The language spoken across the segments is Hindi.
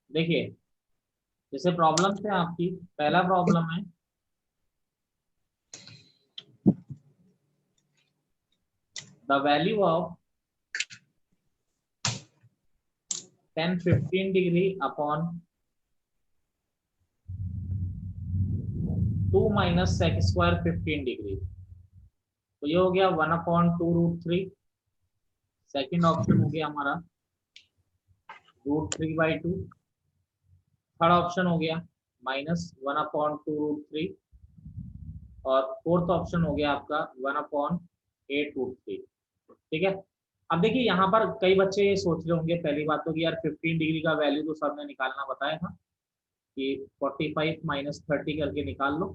देखिए, जैसे प्रॉब्लम है आपकी, पहला प्रॉब्लम है the value of 10-15 degree upon 2 minus sec square 15 degree. तो ये हो गया 1/2√3। सेकेंड ऑप्शन हो गया हमारा √3/2। थर्ड ऑप्शन हो गया -1/2√3। और फोर्थ ऑप्शन हो गया आपका 1/8√3। ठीक है। अब देखिए यहाँ पर कई बच्चे ये सोच रहे होंगे, पहली बात तो कि यार 15 डिग्री का वैल्यू तो सर ने निकालना बताया था कि 45 - 30 करके निकाल लो।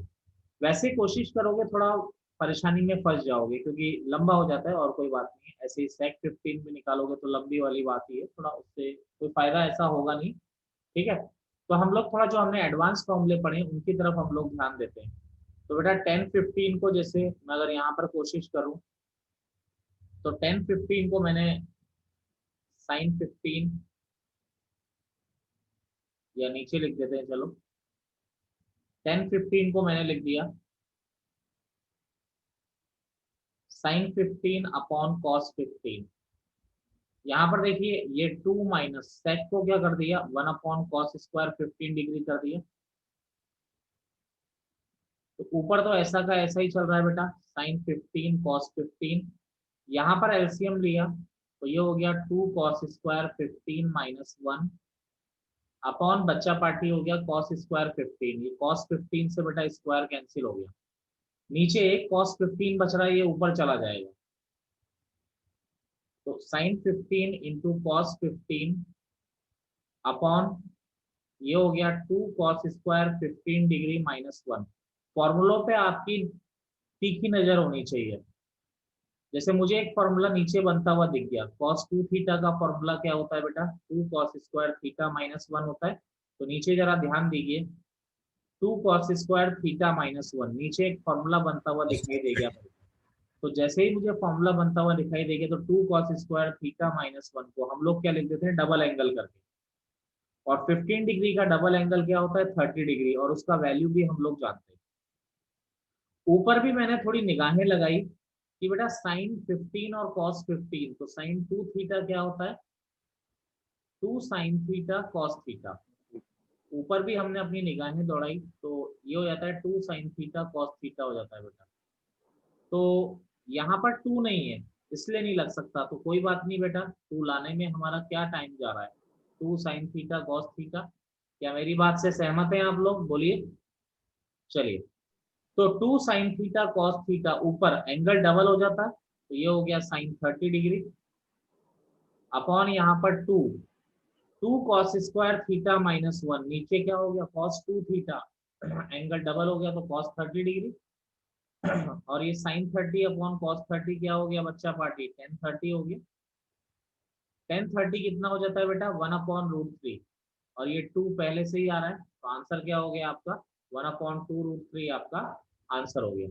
वैसे कोशिश करोगे थोड़ा परेशानी में फंस जाओगे, क्योंकि लंबा हो जाता है। और कोई बात नहीं है, ऐसे ही सेक 15 भी निकालोगे तो लंबी वाली बात ही है, थोड़ा उससे कोई फायदा ऐसा होगा नहीं। ठीक है। तो हम लोग थोड़ा जो हमने एडवांस फॉर्मूले पढ़े उनकी तरफ हम लोग ध्यान देते हैं। तो बेटा 10-15 को जैसे मैं अगर यहाँ पर कोशिश करूँ, तो 10-15 को मैंने sin 15, या नीचे लिख देते हैं चलो। 10-15 को मैंने लिख दिया sin 15 अपॉन cos 15। यहाँ पर देखिए ये 2 माइनस सेक को क्या कर दिया, 1/cos² 15 डिग्री कर दिया। तो ऊपर तो ऐसा का ऐसा ही चल रहा है बेटा, sin 15 cos 15। यहाँ पर एलसीएम लिया तो ये हो गया 2 cos² 15 - 1 अपॉन बच्चा पार्टी हो गया cos² 15। ये cos 15 से बेटा स्क्वायर कैंसिल हो गया, नीचे एक cos 15 बच रहा है, ये ऊपर चला जाएगा। तो sin 15 × cos 15 अपॉन ये हो गया 2 cos² 15 डिग्री - 1। फॉर्मूलों पे आपकी तीखी नजर होनी चाहिए। जैसे मुझे एक फॉर्मूला नीचे बनता हुआ दिख गया, cos 2 थीटा का फॉर्मूला क्या होता है बेटा, 2 cos² थीटा -1 होता है। तो नीचे जरा ध्यान दीजिए, 2 cos² थीटा -1 नीचे एक फॉर्मूला बनता हुआ दिखाई दे गया। तो जैसे ही मुझे फॉर्मूला बनता हुआ दिखाई देगा तो 2 cos² थीटा -1 को हम लोग क्या लिख देते हैं, डबल एंगल करके। और 15 डिग्री का डबल एंगल क्या होता है, 30 डिग्री, और उसका वैल्यू भी हम लोग जानते हैं। ऊपर भी मैंने थोड़ी निगाहें लगाई कि बेटा sin 15 और cos 15, तो sin 2 थीटा क्या होता है, 2 sin थीटा cos थीटा। ऊपर भी हमने अपनी निगाहें दौड़ाई तो ये हो जाता है 2 sin थीटा cos थीटा हो जाता है बेटा। तो यहाँ पर 2 नहीं है इसलिए नहीं लग सकता, तो कोई बात नहीं बेटा, 2 लाने में हमारा क्या टाइम जा रहा है, 2 sin थीटा cos थीटा। क्या मेरी बात से सहमत हैं आप लोग, बोलिए। चलिए, तो 2 sin थीटा cos थीटा, ऊपर एंगल डबल हो जाता है तो ये हो गया sin 30 डिग्री अपॉन यहाँ पर 2 cos² थीटा -1, नीचे क्या हो गया cos 2 थीटा, एंगल डबल हो गया तो cos 30 डिग्री। और ये sin 30 अपॉन cos 30 क्या हो गया बच्चा पार्टी, tan 30 हो गया। tan 30 कितना हो जाता है बेटा, 1/√3। और ये 2 पहले से ही आ रहा है, तो आंसर क्या हो गया आपका, 1/2√3 आपका आंसर हो गया।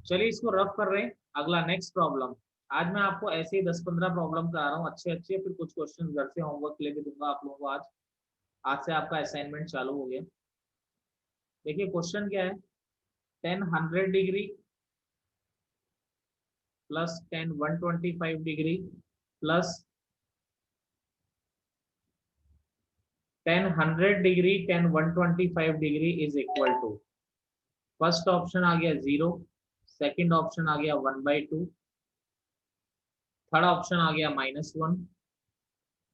चलिए इसको रफ कर रहे हैं, अगला नेक्स्ट प्रॉब्लम। आज मैं आपको ऐसे ही 10-15 प्रॉब्लम करा रहा हूँ अच्छे अच्छे, फिर कुछ क्वेश्चन घर से होमवर्क लेके दूंगा आप लोगों को। आज आज से आपका असाइनमेंट चालू हो गया। देखिए क्वेश्चन क्या है, 10 100 degree plus 10 125 degree plus 10 100 degree 10 125 degree is equal to, first option आ गया 0, सेकंड ऑप्शन आ गया 1/2, थर्ड ऑप्शन आ गया -1,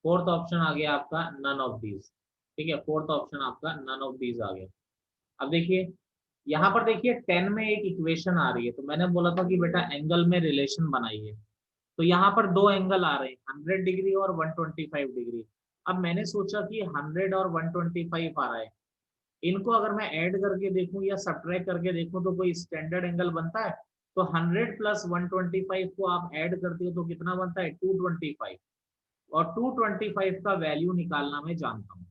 फोर्थ ऑप्शन आ गया आपका नन ऑफ दीज। ठीक है, फोर्थ ऑप्शन आपका नन ऑफ दीज आ गया। अब देखिए यहाँ पर देखिए 10 में एक इक्वेशन आ रही है, तो मैंने बोला था कि बेटा एंगल में रिलेशन बनाइए। तो यहाँ पर दो एंगल आ रहे हैं, 100 डिग्री और 125 डिग्री। अब मैंने सोचा कि 100 और 125 आ रहा है, इनको अगर मैं ऐड करके देखूं या सब्ट्रैक्ट करके देखूं तो कोई स्टैंडर्ड एंगल बनता है। तो 100 प्लस 125 को आप ऐड करते हो तो कितना बनता है, 225। और 225 का वैल्यू निकालना मैं जानता हूँ।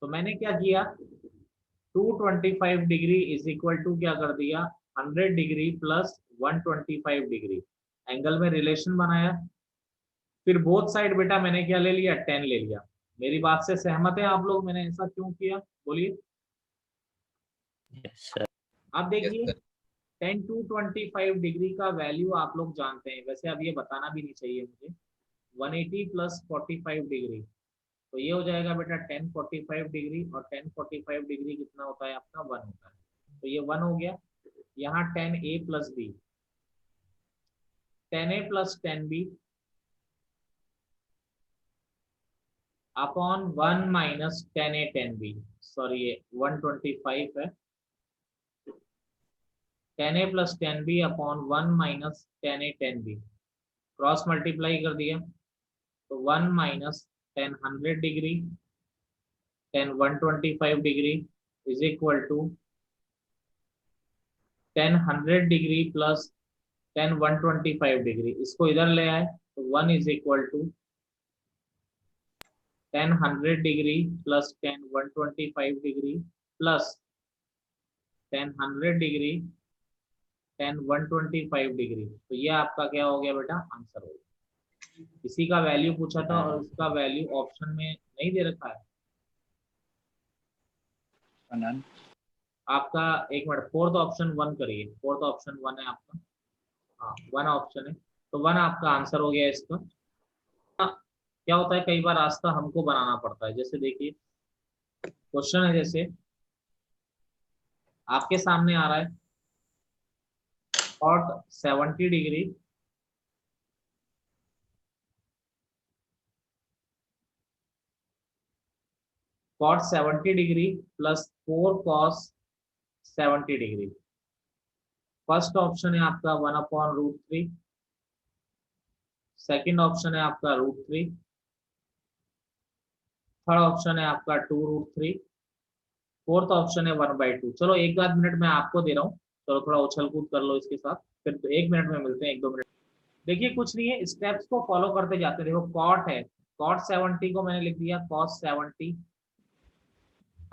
तो मैंने क्या किया, 225 डिग्री इज इक्वल टू क्या कर दिया, 100 डिग्री प्लस 125 डिग्री। एंगल में रिलेशन बनाया, फिर बोथ साइड बेटा मैंने क्या ले लिया, 10 ले लिया। मेरी बात से सहमत है आप लोग? मैंने ऐसा क्यों किया, बोलिए। Yes sir. अब देखिए 10 to 25 डिग्री का वैल्यू आप लोग जानते हैं, वैसे अब ये बताना भी नहीं चाहिए मुझे। 180 प्लस 45 डिग्री, तो ये हो जाएगा बेटा 1045 डिग्री, और 1045 डिग्री कितना होता है आपका, 1 होता है, तो ये 1 हो गया। यहाँ 10a plus B, 10a plus 10b upon 1 minus 10a 10b, sorry ये 125 है, 10a plus 10b upon 1 minus 10a 10b, cross multiply कर दिया, तो 1 minus 10 100 degree 10 125 degree is equal to 10 100 degree plus 10 125 degree, इसको इधर ले आए तो 1 is equal to 10 100 degree plus 10 125 degree plus 10 100 degree 10 125 degree, तो ये आपका क्या हो गया बेटा, आंसर हो गया। इसी का वैल्यू पूछा था और इसका वैल्यू ऑप्शन में नहीं दे रखा है आपका। एक मिनट, फोर्थ ऑप्शन 1 करिए, फोर्थ ऑप्शन 1 है आपका, हाँ 1 ऑप्शन है, तो 1 आपका आंसर हो गया इसका। क्या होता है कई बार रास्ता हमको बनाना पड़ता है, जैसे देखिए क्वेश्चन है, जैसे आपके सामने आ रहा है cot 70 degree cot 70 degree plus 4 cos 70 degree. First option है आपका 1/√3, सेकंड ऑप्शन है आपका √3, थर्ड ऑप्शन है आपका 2√3, फोर्थ ऑप्शन है 1/2। चलो एक आध मिनट मैं आपको दे रहा हूँ, चलो थोड़ा उछल कूद कर लो इसके साथ, फिर तो 1 मिनट में मिलते हैं, 1-2 मिनट। देखिए कुछ नहीं है, स्टेप्स को फॉलो करते जाते हैं। देखो कॉट है, कॉट 70 को मैंने लिख दिया कॉस 70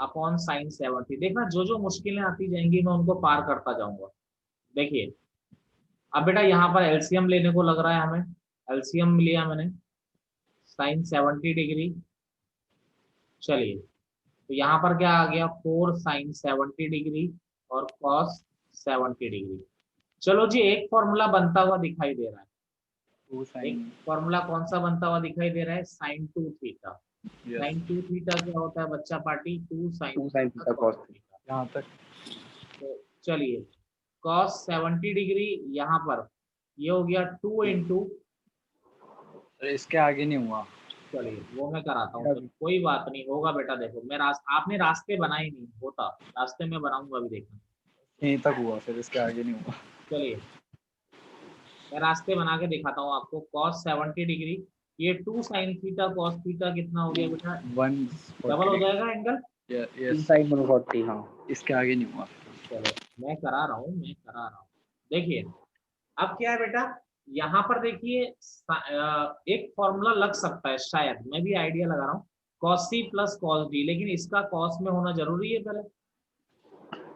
अपॉन साइन 70। देखना जो जो मुश्किलें आती जाएंगी मैं उनको पार करता जाऊंगा। देखिए अब बेटा यहाँ पर एलसीएम लेने को लग रहा है हमें, एलसीएम लिया मैंने, साइन 70 डिग्री, चलिए तो यहाँ पर क्या आ गया 4 साइन 70 डिग्री और कॉस 70 डिग्री। चलो जी एक फॉर्मूला बनता हुआ दिखाई दे रहा है, एक फॉर्मूला कौन सा बनता हुआ दिखाई दे रहा है, साइन 2 थीटा। साइन 2 थीटा क्या होता है बच्चा party, 2 sine theta cos theta, यहाँ तक। तो चलिए कॉस 70 डिग्री यहाँ पर ये हो गया 2 इंटू, इसके आगे नहीं हुआ, चलिए वो मैं कराता हूँ, तो कोई बात नहीं होगा बेटा। देखो मैं आपने रास्ते बनाए नहीं, होता रास्ते में बनाऊंगा अभी, देखना यहीं तक हुआ, फिर इसके आगे नहीं हुआ। चलिए मैं रास्ते बना के दिखाता हूँ आपको। cos 70 डिग्री, ये 2 साइन थीटा cos थीटा कितना हो गया बेटा, 140 डबल हो जाएगा एंगल, साइन 140, हाँ इसके आगे नहीं हुआ। चलो मैं करा रहा हूँ, मैं करा रहा हूँ। देखिए अब क्या है बेटा, यहाँ पर देखिए एक फॉर्मूला लग सकता है, शायद मैं भी आइडिया लगा रहा हूँ, cos c plus cos d, लेकिन इसका cos में होना जरूरी है पहले,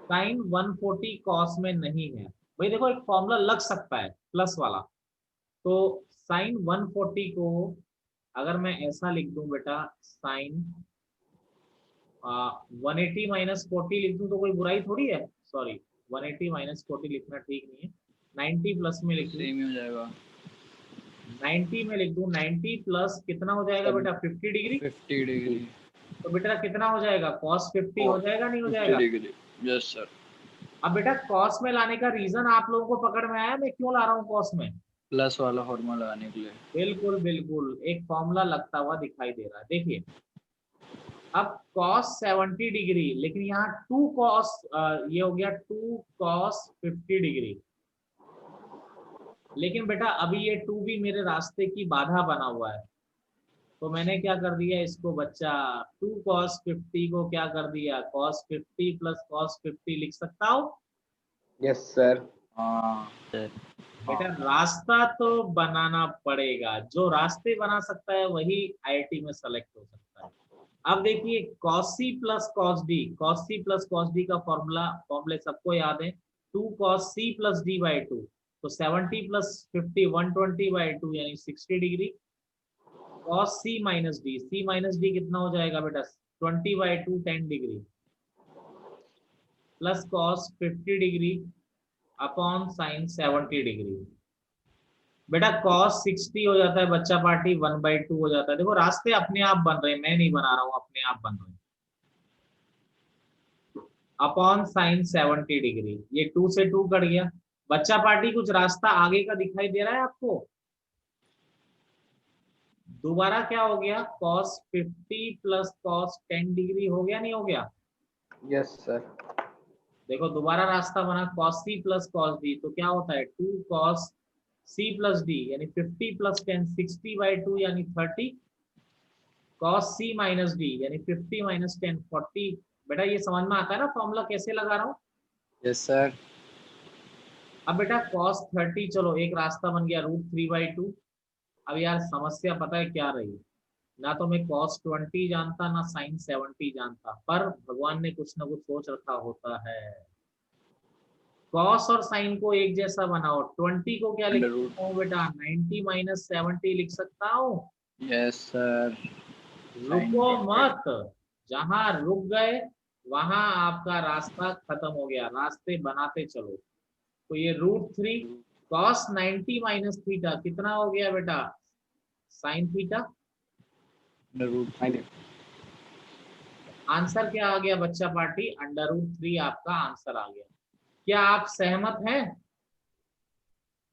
साइन 140 cos में नहीं है भाई। देखो एक फॉर्मूला लग सकता है प्लस वाला, तो साइन 140 को अगर मैं ऐसा लिख दूं बेटा, साइन 180 माइनस 40 लिख दूं तो कोई बुराई थोड़ी है, सॉरी 180 माइनस 40 लिखना ठीक नहीं है, 90 प्लस में लिख दूं, सेम ही हो जाएगा, 90 में लिख दूं, 90 प्लस कितना हो जाएगा बेटा 50 डिग्री, 50 डिग्री, तो बेटा कितना हो जाएगा cos 50 हो जाएगा, नहीं हो जाएगा? 50 डिग्री, यस सर। अब बेटा cos में लाने का रीजन आप लोगों को पकड़ में आया मैं क्यों ला रहा हूँ cos में, प्लस वाला फॉर्मूला लगाने के लिए। बिल्कुल बिल्कुल एक फॉर्मूला लगता हुआ दिखाई दे रहा है। देखिए अब cos 70 डिग्री, लेकिन यहाँ 2 cos ये हो गया 2 cos 50 डिग्री, लेकिन बेटा अभी ये 2 भी मेरे रास्ते की बाधा बना हुआ है, तो मैंने क्या कर दिया इसको बच्चा, 2 cos 50 को क्या कर दिया cos 50 प्लस cos 50 लिख सकता हूँ। Yes sir. हाँ बेटा रास्ता तो बनाना पड़ेगा, जो रास्ते बना सकता है वही आईआईटी में सेलेक्ट हो सकता है। अब देखिए cos c plus cos d, cos c plus cos d का फॉर्मूले सबको याद है, 2 cos c plus d by 2, तो 70 प्लस 50 120 बाई 2 यानी 60 degree, cos c minus D, c minus D कितना हो जाएगा बेटा 20/2 10 degree plus cos 50 degree upon sine 70 degree. बेटा cos 60 हो जाता है बच्चा पार्टी 1/2 हो जाता है। देखो रास्ते अपने आप बन रहे हैं, मैं नहीं बना रहा हूं, अपने आप बन रहे हैं। अपॉन साइन 70 डिग्री, ये 2 से 2 कट गया बच्चा पार्टी। कुछ रास्ता आगे का दिखाई दे रहा है आपको? दोबारा क्या हो गया cos 50 प्लस cos 10 डिग्री हो गया नहीं हो गया? Yes sir. देखो दोबारा रास्ता बना cos c plus cos d, तो क्या होता है 2 cos c प्लस d यानी 50 प्लस 10 60/2 यानी 30 cos c माइनस d यानी 50 माइनस 10 40। बेटा ये समझ में आता है ना फॉर्मूला कैसे लगा रहा हूँ? Yes sir. अब बेटा cos 30, चलो एक रास्ता बन गया √3/2। अब यार समस्या पता है क्या रही? ना तो मैं cos 20 जानता ना sin 70 जानता, पर भगवान ने कुछ ना कुछ सोच रखा होता है। cos और sin को एक जैसा बनाओ। 20 को क्या लिख सकता हूँ बेटा 90 माइनस 70 लिख सकता हूँ। Yes sir. रुको मत, जहां रुक गए वहां आपका रास्ता खत्म हो गया, रास्ते बनाते चलो। तो ये √3 cos 90 माइनस थीटा कितना हो गया बेटा sin थीटा। आंसर क्या आ गया बच्चा पार्टी? √3 आपका आंसर आ गया। क्या आप सहमत हैं?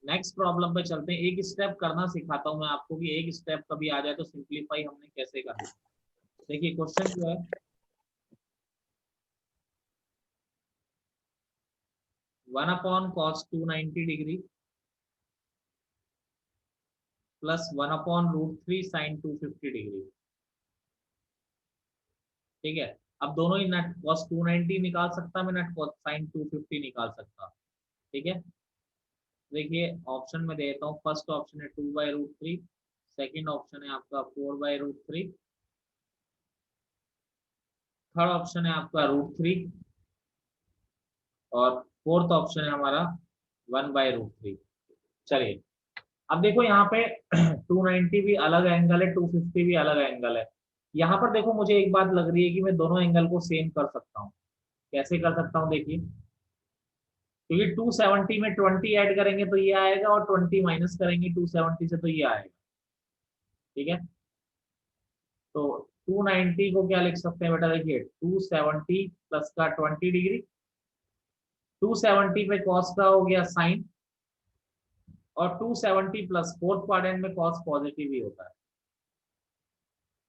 नेक्स्ट प्रॉब्लम पे चलते हैं। एक स्टेप करना सिखाता हूं मैं आपको कि एक स्टेप कभी आ जाए तो सिंप्लीफाई हमने कैसे करना। देखिए क्वेश्चन जो है 1/cos 290 degree plus 1/√3 sin 250 degree. ठीक है, अब दोनों ही नेट cos 290 निकाल सकता मैं, नेट cos sin 250 निकाल सकता। ठीक है, देखिए ऑप्शन में देता हूँ। फर्स्ट ऑप्शन है 2/√3, सेकंड ऑप्शन है आपका 4/√3, थर्ड ऑप्शन है आपका √3 और फोर्थ ऑप्शन है हमारा 1/√3। चलिए अब देखो यहाँ पे 290 भी अलग एंगल है, 250 भी अलग एंगल है। यहाँ पर देखो मुझे एक बात लग रही है कि मैं दोनों एंगल को सेम कर सकता हूँ। कैसे कर सकता हूँ देखिए, क्योंकि 270 में 20 ऐड करेंगे तो ये आएगा और 20 माइनस करेंगे 270 से तो ये आएगा। ठीक है, तो 290 को क्या लिख सकते हैं बेटा? देखिए 270 प्लस का 20 डिग्री, 270 पे cos का हो गया साइन, और 270 प्लस फोर्थ क्वाड्रेंट में cos पॉजिटिव ही होता है।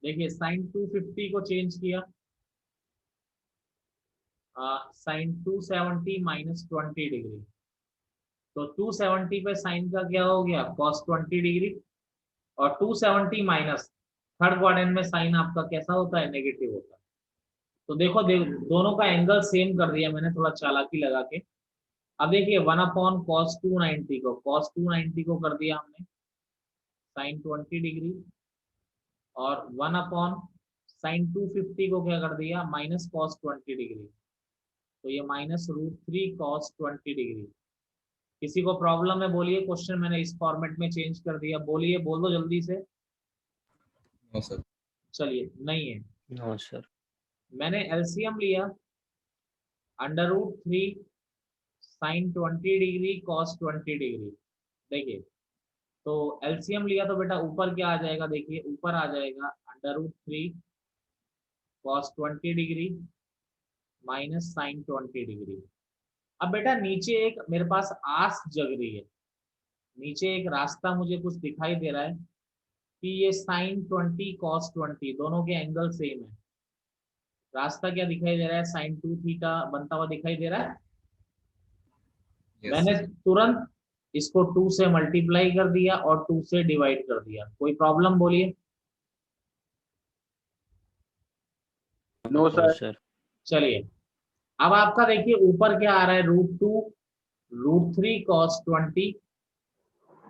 देखिए साइन 250 को चेंज किया, साइन 270 माइनस 20 डिग्री, तो 270 पे साइन का क्या हो गया cos 20 डिग्री, और 270 माइनस थर्ड क्वाड्रेंट में साइन आपका कैसा होता है? नेगेटिव होता है। तो देखो दोनों का एंगल सेम कर दिया मैंने थोड़ा चालाकी लगा के। अब देखिए 1/cos 290 को कर दिया हमने साइन 20 डिग्री, और 1/sin 250 को क्या कर दिया माइनस cos 20 डिग्री, तो ये -√3 cos 20 डिग्री। किसी को प्रॉब्लम है बोलिए? क्वेश्चन मैंने इस फॉर्मेट में चेंज कर दिया, बोलिए, बोल दो जल्दी से। No sir. चलिए नहीं है, नो सर। मैंने एलसीएम लिया √3 sin 20 डिग्री cos 20 डिग्री। देखिए तो एलसीएम लिया तो बेटा ऊपर क्या आ जाएगा? देखिए ऊपर आ जाएगा √3 cos 20 degree minus sine 20 degree. अब बेटा नीचे एक मेरे पास आस जग रही है, नीचे एक रास्ता मुझे कुछ दिखाई दे रहा है कि ये साइन 20 cos 20 दोनों के एंगल सेम है। रास्ता क्या दिखाई दे रहा है? साइन 2 थीटा बनता हुआ दिखाई दे रहा है। मैंने तुरंत इसको 2 से मल्टीप्लाई कर दिया और 2 से डिवाइड कर दिया। कोई प्रॉब्लम बोलिए? No sir. चलिए अब आपका देखिए ऊपर क्या आ रहा है? √2 √3 cos 20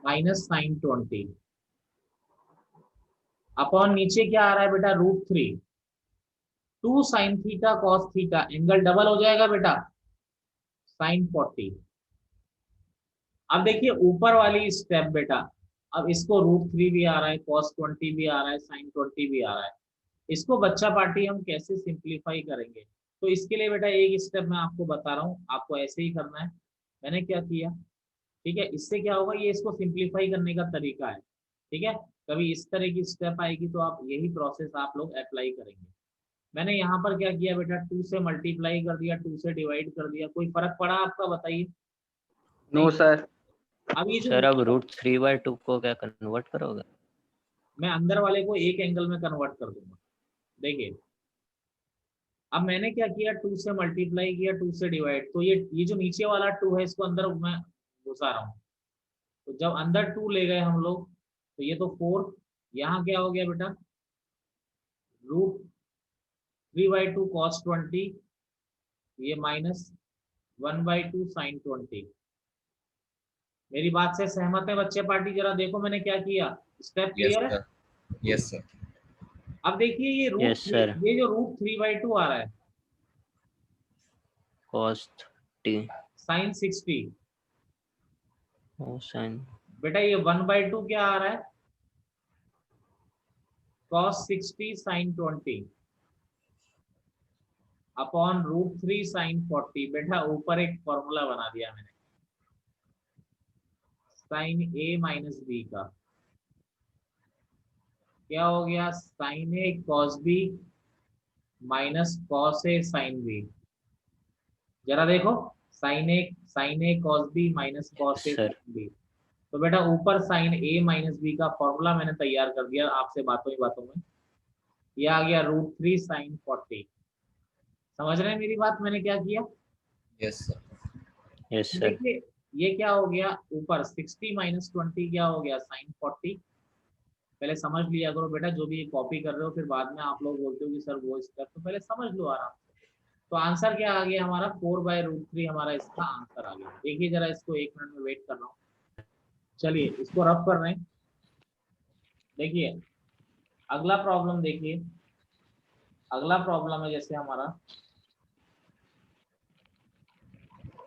माइनस साइन 20 अपॉन नीचे क्या आ रहा है बेटा? √3 2 sin theta cos theta, angle double हो जाएगा बेटा साइन 40। अब देखिए ऊपर वाली स्टेप बेटा, अब इसको √3 भी आ रहा है, cos 20 भी आ रहा है, sin 20 भी आ रहा है। इसको बच्चा पार्टी हम कैसे सिंप्लीफाई करेंगे? तो इसके लिए बेटा एक स्टेप मैं आपको बता रहा हूँ, आपको ऐसे ही करना है। मैंने क्या किया, ठीक है, इससे क्या होगा, ये इसको सिंप्लीफाई करने का तरीका है। ठीक है, कभी इस तरह की स्टेप आएगी तो आप यही प्रोसेस आप लोग अप्लाई करेंगे। मैंने यहाँ पर क्या किया बेटा, 2 से मल्टीप्लाई कर दिया, 2 से डिवाइड कर दिया, कोई फर्क पड़ा आपका, बताइए? No sir. अब ये जो सर अब √3/2 को क्या कन्वर्ट करोगे? मैं अंदर वाले को एक एंगल में कन्वर्ट कर दूंगा। देखिए अब मैंने क्या किया, 2 से मल्टीप्लाई किया, 2 से डिवाइड, तो ये जो नीचे वाला 2 है इसको अंदर मैं घुसा रहा हूँ। तो जब अंदर 2 ले गए हम लोग तो ये तो 4, यहाँ क्या हो गया बेटा, √3/2 cos 20, ये -1/2 sin 20। मेरी बात से सहमत है बच्चे पार्टी? जरा देखो मैंने क्या किया, स्टेप Yes, क्लियर है? sir. Yes, sir. अब देखिए ये Yes, sir. ये जो √3/2 आ रहा है, cos t sin 60, sin बेटा ये 1/2 क्या आ रहा है, cos 60 sin 20 अपॉन √3 sin 40। बेटा ऊपर एक फॉर्मूला बना दिया मैंने, sin a माइनस बी का क्या हो गया, sin a cos b minus cos a sin b। जरा देखो, sin a cos b minus cos a sir sin b। तो बेटा ऊपर sin a माइनस बी का फॉर्मूला मैंने तैयार कर दिया आपसे बातों ही बातों में, ये आ गया √3 sin 40। समझ रहे हैं मेरी बात, मैंने क्या किया? Yes, sir. yes sir देखिए ये क्या हो गया, ऊपर 60 माइनस 20 क्या हो गया, sin 40। पहले समझ लिया करो बेटा, जो भी कॉपी कर रहे हो फिर बाद में आप लोग बोलते हो कि सर वो स्टेप, तो पहले समझ लो आराम से। तो आंसर क्या आ गया हमारा, 4/√3 हमारा इसका आंसर आ गया। देखिए जरा इसको 1 मिनट में वेट कर रहा हूँ, चलिए इसको रफ कर रहे हैं। देखिए अगला प्रॉब्लम देखिए, अगला प्रॉब्लम है जैसे हमारा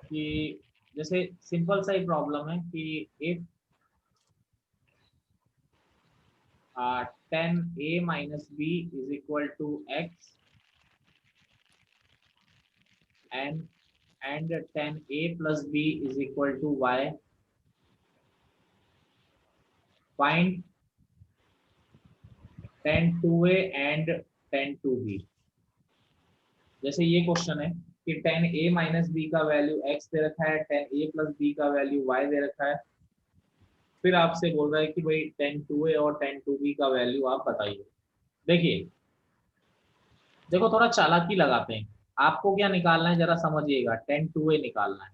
कि जैसे सिंपल सा ही प्रॉब्लम है कि if 10a minus b is equal to x and 10a plus b is equal to y, find 10(2a) and 10(2b। जैसे ये क्वेश्चन है कि 10a माइनस बी का वैल्यू x दे रखा है, 10a प्लस बी का वैल्यू y दे रखा है, फिर आपसे बोल रहा है कि भाई 10(2a) और 10(2b का वैल्यू आप बताइए। देखिए देखो थोड़ा चालाकी लगाते हैं, आपको क्या निकालना है जरा समझिएगा, 10(2a) निकालना है।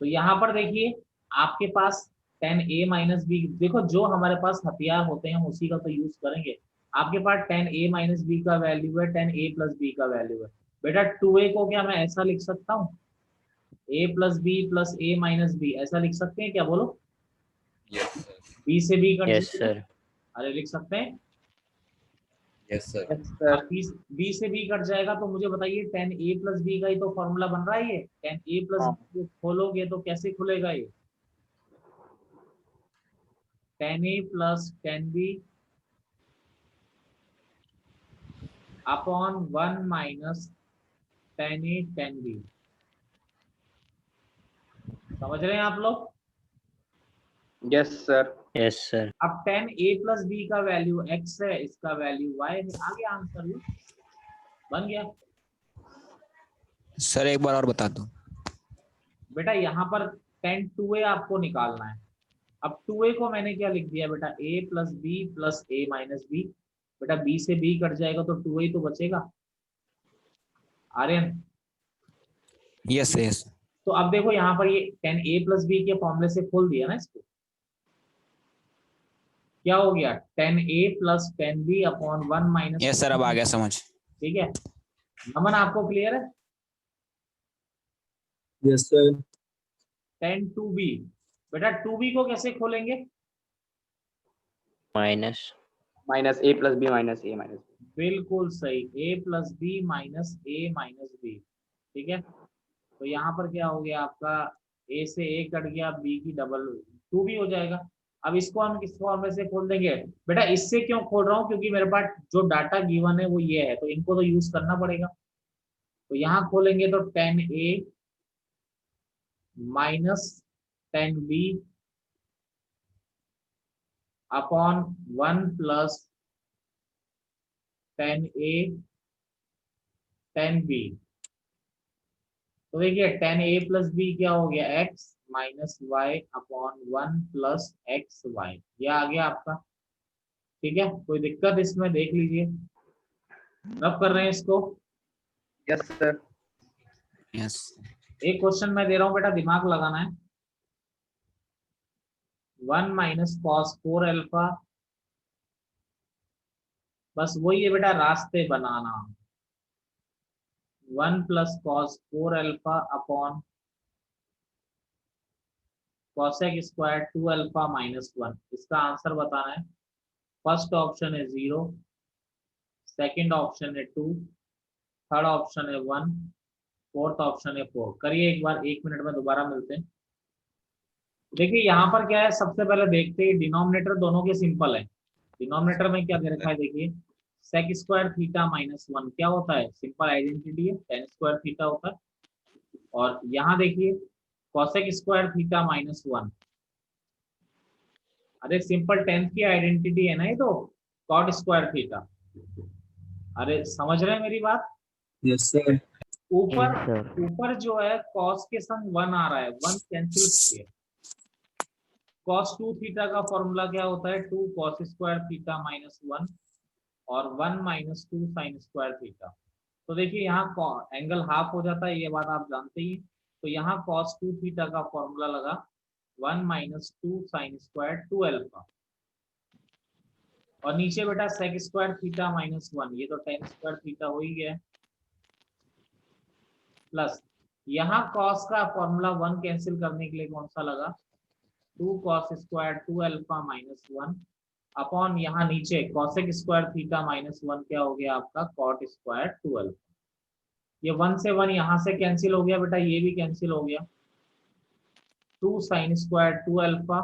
तो यहाँ पर देखिए आपके पास 10a माइनस बी, देखो जो हमारे पास हथियार होते हैं हम उसी का तो यूज करेंगे। आपके पास 10a माइनस बी का वैल्यू है, 10a प्लस बी का वैल्यू है। बेटा 2a को क्या मैं ऐसा लिख सकता हूँ, a plus B plus a minus B, ऐसा लिख सकते हैं क्या, बोलो? Yes, sir. b से b कट yes जाएगा, sir अरे लिख सकते हैं। Yes, sir. yes अब sir b से b कट जाएगा तो मुझे बताइए 10a प्लस बी का ही तो फॉर्मूला बन रहा है ये। 10a प्लस हाँ बी खोलोगे तो कैसे खुलेगा ये, 10a plus 10b upon 1 minus 10a 10b। समझ रहे हैं आप लोग? yes sir yes sir अब 10a प्लस बी का वैल्यू x है, इसका वैल्यू y है, आगे आंसर ये बन गया। सर एक बार और बता दो। बेटा यहाँ पर 10(2a) आपको निकालना है। अब 2a को मैंने क्या लिख दिया बेटा, a plus B plus a minus B. बेटा b से b कट जाएगा तो 2a ही तो बचेगा, आर्यन। यस यस तो अब देखो यहाँ पर ये 10a प्लस बी के फॉर्मूले से खोल दिया ना इसको, क्या हो गया 10a plus 10b upon 1 minus. Yes sir अब आ गया समझ। ठीक है, नमन आपको क्लियर है? यस सर 10(2b), बेटा 2b को कैसे खोलेंगे? minus minus a plus b minus a minus b। बिल्कुल सही, a plus B minus a minus B. ठीक है, तो यहाँ पर क्या हो गया आपका, a से a कट गया, b की डबल 2 भी हो जाएगा। अब इसको हम किस फॉर्म में से खोल देंगे बेटा, इससे क्यों खोल रहा हूँ, क्योंकि मेरे पास जो डाटा गिवन है वो ये है, तो इनको तो यूज करना पड़ेगा। तो यहाँ खोलेंगे तो 10a minus 10b upon 1 plus 10a 10b। तो देखिए 10a प्लस b क्या हो गया, x minus Y upon 1 plus X Y, यह आ गया आपका। ठीक है, कोई दिक्कत इसमें, देख लीजिए। रब कर रहे हैं इसको। Yes sir. यस एक क्वेश्चन मैं दे रहा हूं बेटा, दिमाग लगाना है। 1 माइनस कॉस 4 अल्फा, बस वही है बेटा, रास्ते बनाना। 1 plus cos 4 alpha upon cosec square 2 alpha minus 1, इसका आंसर बताना है। फर्स्ट ऑप्शन है 0, सेकंड ऑप्शन है 2, थर्ड ऑप्शन है 1, फोर्थ ऑप्शन है 4। करिए एक बार, 1 मिनट में दोबारा मिलते हैं। देखिए यहाँ पर क्या है, सबसे पहले देखते हैं डिनोमिनेटर दोनों के सिंपल है। डिनोमिनेटर में क्या दे रखा है, देखिए सेक स्क्वायर थीटा माइनस 1 क्या होता है, सिंपल आइडेंटिटी है, टेन स्क्वायर थीटा होता है। और यहाँ देखिए कॉसेक स्क्वायर थीटा माइनस 1, अरे सिंपल टेंथ की आइडेंटिटी है ना ये तो, कॉट स्क्वायर थीटा। अरे समझ रहे हैं मेरी बात? Yes sir. ऊपर ऊपर जो है कॉस के संग 1 आ रहा है, 1 कैंसिल करिए। cos 2 थीटा का फॉर्मूला क्या होता है, 2 cos स्क्वायर थीटा माइनस 1 और 1 माइनस 2 साइन स्क्वायर थीटा। तो देखिए यहाँ एंगल हाफ हो जाता है, ये बात आप जानते ही। तो यहाँ cos 2 थीटा का फॉर्मूला लगा 1 माइनस 2 साइन स्क्वायर 2 अल्फा, और नीचे बेटा सेक स्क्वायर थीटा माइनस 1, ये तो टेन स्क्वायर थीटा हो ही गया, प्लस यहाँ cos का फॉर्मूला 1 कैंसिल करने के लिए कौन सा लगा, 2 cos square 2 alpha minus 1 upon यहाँ नीचे cosec स्क्वायर थीटा माइनस 1 क्या हो गया आपका, cot स्क्वायर 2 अल्फा। ये 1 से 1 यहाँ से कैंसिल हो गया बेटा, ये भी कैंसिल हो गया, 2 साइन स्क्वायर 2 अल्फा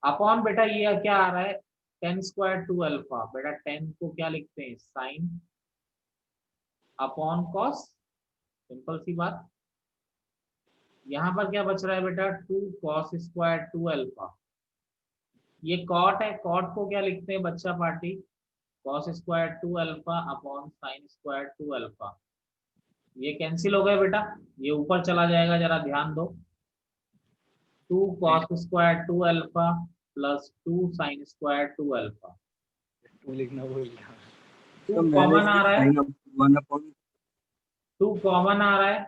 अपॉन बेटा ये क्या आ रहा है, 10 स्क्वायर 2 अल्फा। बेटा 10 को क्या लिखते हैं, साइन अपॉन कॉस, सिंपल सी बात। यहाँ पर क्या बच रहा है बेटा, 2 cos स्क्वायर 2 अल्फा, ये कॉट है, कॉट को क्या लिखते हैं बच्चा party, cos square 2 alpha upon sine square 2 alpha. ये कैंसिल हो गया बेटा, ये ऊपर चला जाएगा, जरा ध्यान दो। 2 cos square 2 alpha plus 2 sine square 2 alpha, लिखना भूल गया। 2 कॉमन आ रहा है, 2 कॉमन आ रहा है,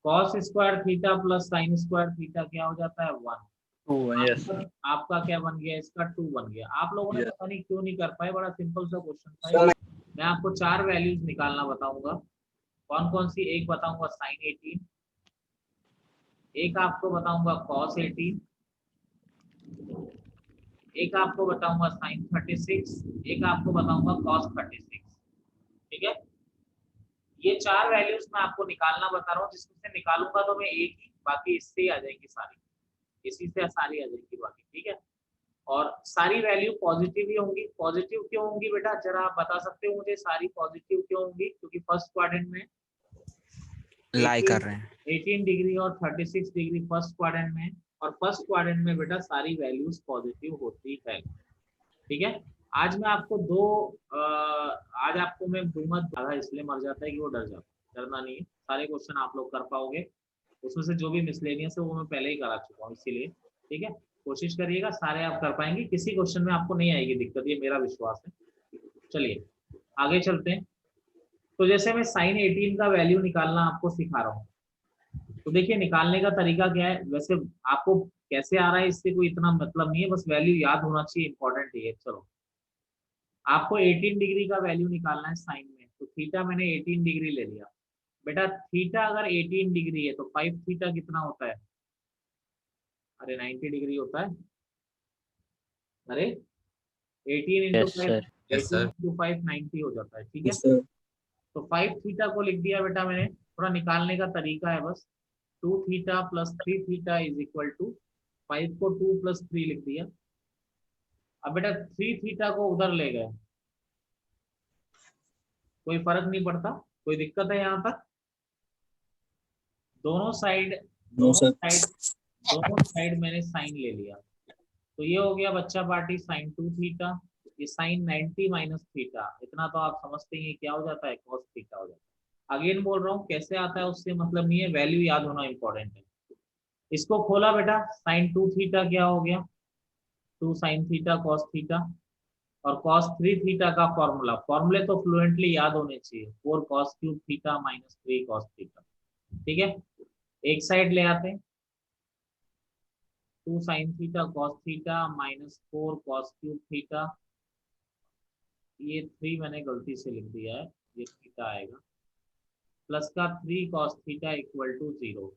cos square theta plus sine square theta क्या हो जाता है, 1। यस आपका क्या बन गया, इसका 2 बन गया। आप लोगों ने पता नहीं क्यों नहीं कर पाए, बड़ा सिंपल सा क्वेश्चन था। मैं आपको 4 वैल्यूज निकालना बताऊंगा, कौन कौन सी, एक बताऊंगा साइन 18, एक आपको बताऊंगा cos 18, एक आपको बताऊंगा साइन 36, एक आपको बताऊंगा cos 36। ठीक है, ये 4 वैल्यूज मैं आपको निकालना बता रहा हूँ, जिसमें से निकालूंगा तो मैं एक ही, बाकी इससे ही आ जाएंगी सारी, इसी से सारी आ जाएंगी बाकी। ठीक है, और सारी वैल्यू पॉजिटिव ही होंगी। पॉजिटिव क्यों होंगी बेटा, जरा आप बता सकते हो मुझे, सारी पॉजिटिव क्यों होंगी, क्योंकि फर्स्ट क्वाड्रेंट में लाई कर रहे हैं। 18 डिग्री और 36 डिग्री फर्स्ट क्वाड्रेंट में, और फर्स्ट क्वाड्रेंट में बेटा सारी वैल्यूज पॉजिटिव होती है। ठीक है, आज मैं आपको आज आपको मैं दूंगा, आधा इसलिए मर जाता है कि वो डर जाता है, डरना नहीं है, सारे क्वेश्चन आप लोग कर पाओगे। उसमें से जो भी मिसलेनियस है वो मैं पहले ही करा चुका हूँ, इसीलिए ठीक है, कोशिश करिएगा सारे आप कर पाएंगे, किसी क्वेश्चन में आपको नहीं आएगी दिक्कत, ये मेरा विश्वास है। चलिए आगे चलते हैं। तो जैसे मैं साइन 18 का वैल्यू निकालना आपको सिखा रहा हूँ, तो देखिए निकालने का तरीका क्या है, वैसे आपको कैसे आ रहा है इससे कोई इतना मतलब नहीं है, बस वैल्यू याद होना चाहिए, इंपॉर्टेंट है। चलो आपको 18 डिग्री का वैल्यू निकालना है साइन में, तो थीटा मैंने 18 डिग्री ले लिया बेटा। थीटा अगर 18 डिग्री है तो 5 थीटा कितना होता है, अरे 90 डिग्री होता है। अरे 18 इंटू 5 90 हो जाता है। ठीक है, तो 5 थीटा को लिख दिया बेटा मैंने। थोड़ा निकालने का तरीका है बस, 2 theta plus 3 theta is equal to 5 को 2 + 3 लिख दिया। अब बेटा 3 थीटा को उधर ले गए, कोई फर्क नहीं पड़ता, कोई दिक्कत है यहाँ तक? दोनों साइड नो सर। दोनों साइड मैंने साइन ले लिया, तो ये हो गया बच्चा पार्टी sin 2 थीटा, ये sin 90 माइनस थीटा, इतना तो आप समझते ही हैं क्या हो जाता है, cos थीटा हो जाता है। अगेन बोल रहा हूँ कैसे आता है उससे मतलब नहीं है, वैल्यू याद होना इंपॉर्टेंट है। इसको खोला बेटा, sin 2 थीटा क्या हो गया, 2 sin थीटा cos थीटा, और cos 3 थीटा का फॉर्मूला, फॉर्मूले तो फ्लुएंटली याद होने चाहिए, 4 cos cube theta minus 3 cos theta. ठीक है, एक साइड ले आते हैं, 2 sin theta cos theta minus 4 cos cube theta, ये 3 मैंने गलती से लिख दिया है, ये थीटा आएगा, प्लस का 3 cos थीटा इक्वल टू 0।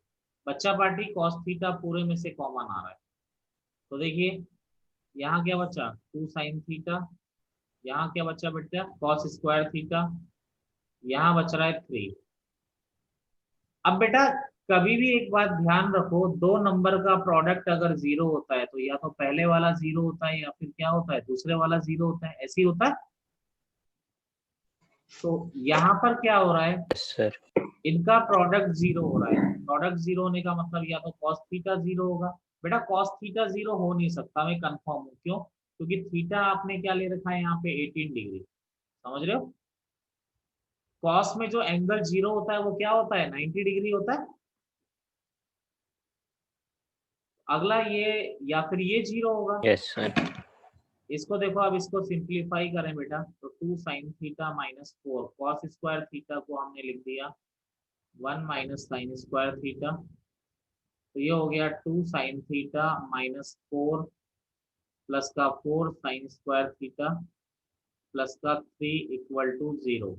बच्चा पार्टी cos थीटा पूरे में से कॉमन आ रहा है, तो देखिए यहाँ क्या बचा 2 sin थीटा, यहाँ क्या बचा बेटा cos स्क्वायर थीटा, यहाँ बच रहा है 3। अब बेटा कभी भी एक बात ध्यान रखो, दो नंबर का प्रोडक्ट अगर 0 होता है तो या तो पहले वाला 0 होता है या फिर क्या होता है दूसरे वाला 0 होता है, ऐसे ही होता है। तो यहाँ पर क्या हो रहा है, सर इनका प्रोडक्ट 0 हो रहा है, प्रोडक्ट 0 होने का मतलब या तो cos थीटा 0 होगा। बेटा cos थीटा 0 हो नहीं सकता, मैं कंफर्म हूँ, क्यों, क्योंकि थीटा आपने क्या ले रखा है यहाँ पे 18 डिग्री, समझ रहे हो। cos में जो एंगल 0 होता है वो क्या होता है 90 डिग्री होता है। अगला ये या फिर ये 0 होगा। Yes sir. इसको देखो, अब इसको सिंप्लीफाई करें बेटा, तो 2 sin theta minus 4 cos square theta को हमने लिख दिया 1 माइनस साइन स्क्वायर थीटा, तो ये हो गया 2 sin थीटा माइनस 4 प्लस का 4 sin स्क्वायर थीटा प्लस का 3 इक्वल टू 0।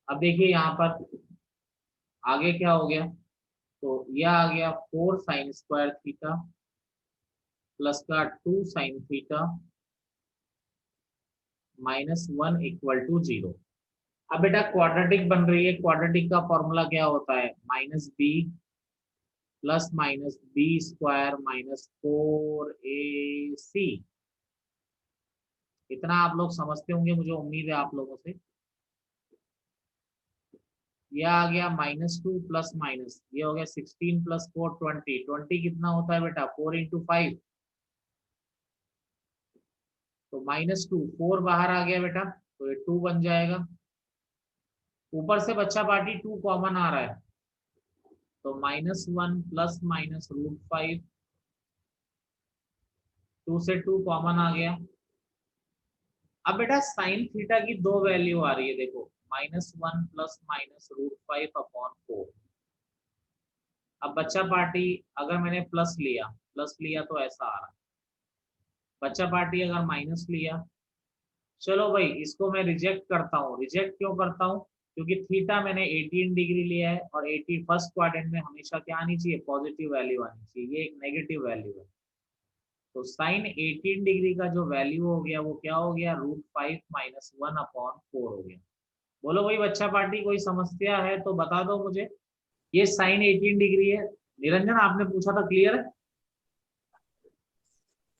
अब देखिए यहाँ पर आगे क्या हो गया, तो यह आ गया 4 sin स्क्वायर थीटा प्लस का 2 sin theta minus 1 equal to 0। अब बेटा क्वाड्रेटिक बन रही है, क्वाड्रेटिक का फॉर्मूला क्या होता है minus B plus minus B square minus 4ac। इतना आप लोग समझते होंगे, मुझे उम्मीद है आप लोगों से। यह आ गया -2 प्लस माइनस, ये हो गया 16 प्लस 4 20, 20 कितना होता है बेटा 4 इंटू 5, तो -2, 4 बाहर आ गया बेटा, तो ये 2 बन जाएगा। ऊपर से बच्चा पार्टी 2 कॉमन आ रहा है, तो -1 प्लस माइनस √5, 2 से 2 कॉमन आ गया। अब बेटा साइन थीटा की दो वैल्यू आ रही है, देखो -1 प्लस माइनस √5/4। अब बच्चा पार्टी अगर मैंने प्लस लिया तो ऐसा आ रहा है, बच्चा पार्टी अगर माइनस लिया, चलो भाई इसको मैं रिजेक्ट करता हूँ। रिजेक्ट क्यों करता हूँ, क्योंकि थीटा मैंने 18 डिग्री लिया है और 80 फर्स्ट क्वाड्रेंट में हमेशा क्या आनी चाहिए पॉजिटिव वैल्यू आनी चाहिए, ये एक नेगेटिव वैल्यू है। तो साइन 18 डिग्री का जो वैल्यू हो गया वो क्या हो गया √5 माइनस 1/4 हो गया। बोलो भाई बच्चा पार्टी कोई समस्या है तो बता दो मुझे। ये साइन 18 डिग्री है, निरंजन आपने पूछा था, क्लियर है।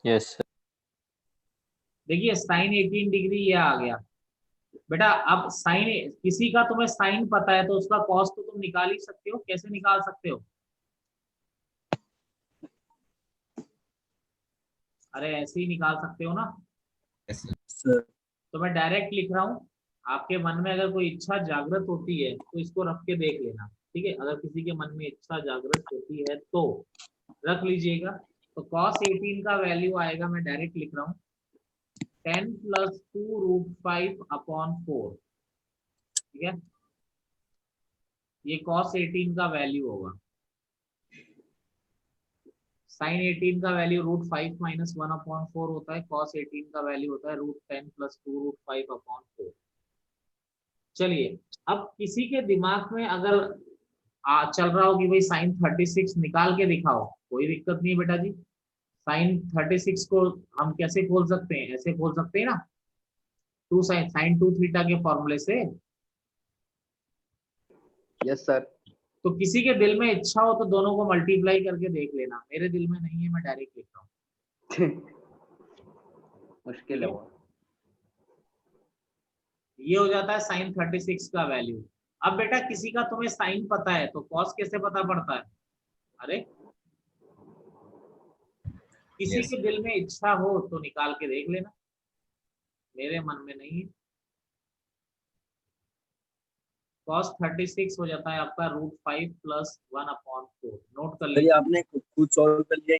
Yes sir. देखिए साइन 18 डिग्री ये आ गया बेटा। अब साइन किसी का तुम्हें साइन पता है तो उसका कॉस तो तुम निकाल ही सकते हो, कैसे निकाल सकते हो, अरे ऐसे ही निकाल सकते हो ना। सर तो मैं डायरेक्ट लिख रहा हूँ, आपके मन में अगर कोई इच्छा जागृत होती है तो इसको रख के देख लेना, ठीक है। अगर किसी के मन में इच्छा जागृत होती है तो रख लीजिएगा। तो cos 18 का वैल्यू आएगा, मैं डायरेक्ट लिख रहा हूँ 10 प्लस 2 √5/4, ठीक है। ये cos 18 का वैल्यू होगा। साइन 18 का वैल्यू √5 माइनस 1/4 होता है, cos 18 का वैल्यू होता है √10 प्लस 2 √5/4। चलिए अब किसी के दिमाग में अगर चल रहा हो कि भाई साइन 36 निकाल के दिखाओ, कोई दिक्कत नहीं है बेटा जी। साइन 36 को हम कैसे खोल सकते हैं, ऐसे खोल सकते हैं ना, 2 sin 2 थीटा के फॉर्मूले से। Yes sir. तो किसी के दिल में इच्छा हो तो दोनों को मल्टीप्लाई करके देख लेना, मेरे दिल में नहीं है, मैं डायरेक्ट लिख रहा हूँ। मुश्किल है वो। ये हो जाता है साइन 36 का वैल्यू। अब बेटा किसी का तुम्हें साइन पता है तो कॉस कैसे पता पड़ता है? अरे किसी Yes. के दिल में इच्छा हो तो निकाल के देख लेना, मेरे मन में नहीं है। cos 36 हो जाता है आपका √5 + 1/4। नोट कर सर ये लीजिए। आपने खुद सॉल्व कर लिया